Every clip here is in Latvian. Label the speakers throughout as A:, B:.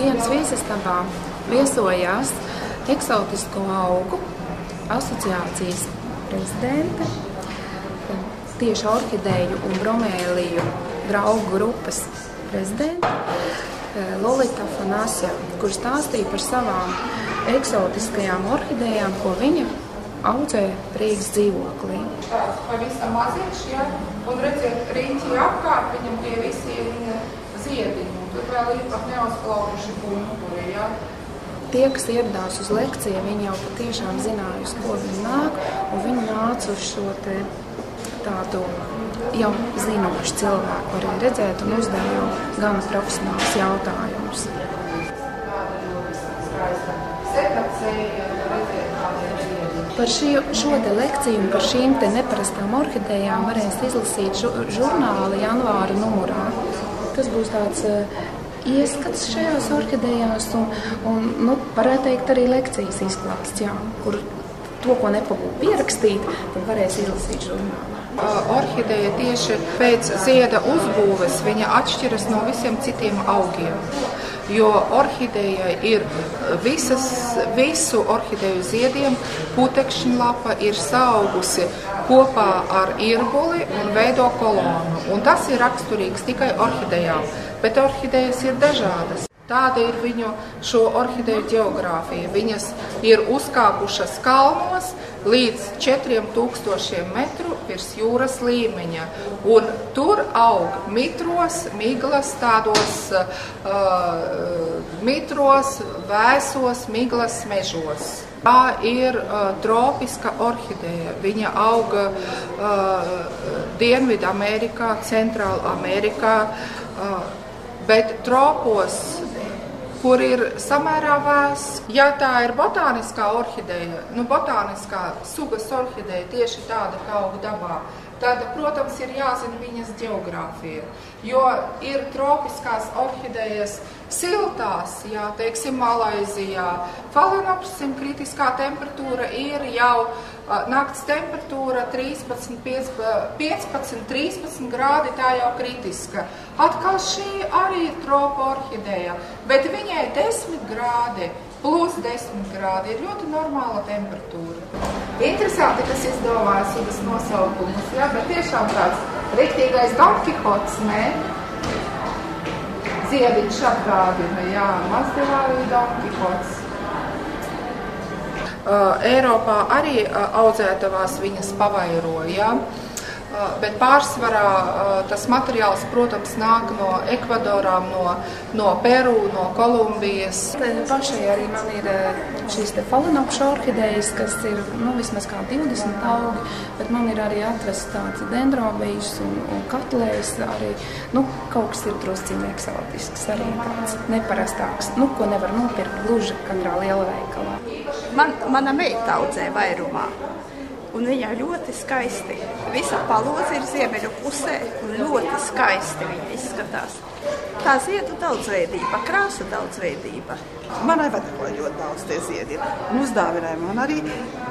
A: dienas viesistabā viesojās eksotisko augu asociācijas prezidente, tieši orhideju un bromēliju draugu grupas prezidente Lolita Afanasjeva, kur stāstīja par savām eksotiskajām orhidejām, ko viņa audzē Rīgas dzīvoklī.
B: Pavisam maziņš, ja? Un redziet, riņķi apkārt, viņam tie visi ir ziediņi, un tur vēl ir pat neuzplaukuši pumpuri, ja?
A: Tie, kas ieradās uz lekciju, viņi jau patiešām zināja, uz ko viņi nāk, un viņi nāca uz šo tādu jau zinošu cilvēku, arī redzēt un uzdeva jau gana profesionāls jautājumus. Par šo lekciju un par šīm neparastām orhidejām varēs izlasīt žurnāla janvāra numurā. Tas būs tāds ieskats šajās orhidejās un varētu teikt arī lekcijas izklāsts, jā, kur to, ko nepabūtu pierakstīt, tad varēs izlasīt žurnālā.
B: Orhideja tieši pēc zieda uzbūves viņa atšķiras no visiem citiem augiem, jo orhideja ir visu orhideju ziediem putekšņlapa ir saaugusi kopā ar irbuli un veido kolonu, un tas ir raksturīgs tikai orhidejām, bet orhidejas ir dažādas. Tāda ir viņu šo orhideju ģeogrāfija. Viņas ir uzkāpušas kalnos līdz 4000 metru virs jūras līmeņa. Un tur aug mitros, miglas, tādos mitros, vēsos, miglas mežos. Tā ir tropiska orhideja. Viņa auga Dienvidu Amerikā, Centrāla Amerikā, bet tropos, kur ir samērā vēss. Ja tā ir botāniskā orhideja, botāniskā sugas orhideja, tieši tāda, kā aug dabā, tad, protams, ir jāzina viņas ģeogrāfija. Jo ir tropiskās orhidejas siltās, jā, teiksim, Malaizijā. Falenopsim kritiskā temperatūra ir jau nakts temperatūra 15–13 grādi, tā jau kritiska. Atkal šī arī ir tropa orhideja, bet viņai 10 grādi plus 10 grādi ir ļoti normāla temperatūra. Interesanti, kas izdomāja sugas nosaukumus, jā, bet tiešām tāds riktīgais Don Kihots, ne? Ziediņš atgādina, jā, Mazdevāri Don Kihots. Eiropā arī audzētavās viņas pavairo, jā, bet pārsvarā tas materiāls, protams, nāk no Ekvadorām, no Peru, no Kolumbijas.
A: Pašai arī man ir šīs falenopšu orhidejas, kas ir vismaz kā 20 augi, bet man ir arī atrasts tāds dendrobijs un katlējs arī, kaut kas ir drusciņi eksotisks, arī tāds neparastāks, ko nevar nopirkt gluži katrā lielveikalā.
C: Mana meita audzē vairumā, un viņa ļoti skaisti. Visa paloza ir ziemeļu pusē, un ļoti skaisti viņa izskatās. Tā ziedu daudzveidība, krāsu daudzveidība.
D: Manai vecākai ļoti daudz tie ziedi ir. Un uzdāvināja man arī,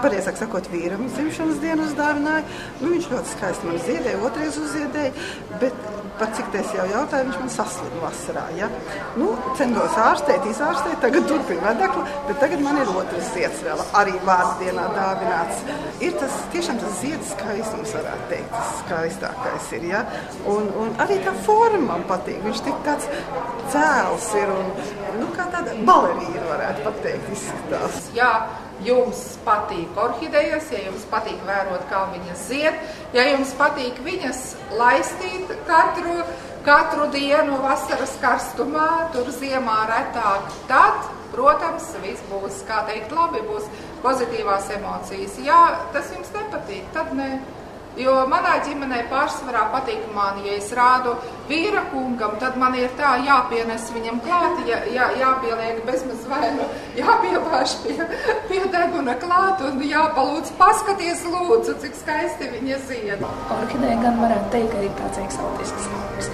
D: pareizāk sakot, vīram dzimšanas dienu uzdāvināja. Viņš ļoti skaisti man ziedēja, otrais uzziedēja, bet par cik es jau jautāju, viņš man saslima vasarā. Ja? Centos izārstēt, tagad turpina vedekli, bet tagad man ir otrs zieds vēl arī vārdsdienā dāvināts. Ir tiešām tas ziedas skaistums, varētu teikt, tas skaistākais ir. Ja? Un arī tā forma man patīk. Viņš tik tāds cēls ir un kā tāda balerīna, varētu pateikt, izskatās.
B: Ja jums patīk orhidejas, ja jums patīk vērot, kā viņas zied, ja jums patīk viņas laistīt katru dienu vasaras karstumā, tur ziemā retāk, tad, protams, viss būs, kā teikt, labi, būs pozitīvās emocijas. Ja tas jums nepatīk, tad ne. Jo manā ģimenē pārsvarā patīk man, ja es rādu vīra kungam, tad man ir tā jāpienes viņam klāt, jāpieliek bezmaz vainu, jāpievāž pie deguna klāt un jāpalūdz paskaties lūdzu, cik skaisti viņa zied.
A: Orhideja gan varētu teikt, ka ir tāds eksotisks augs.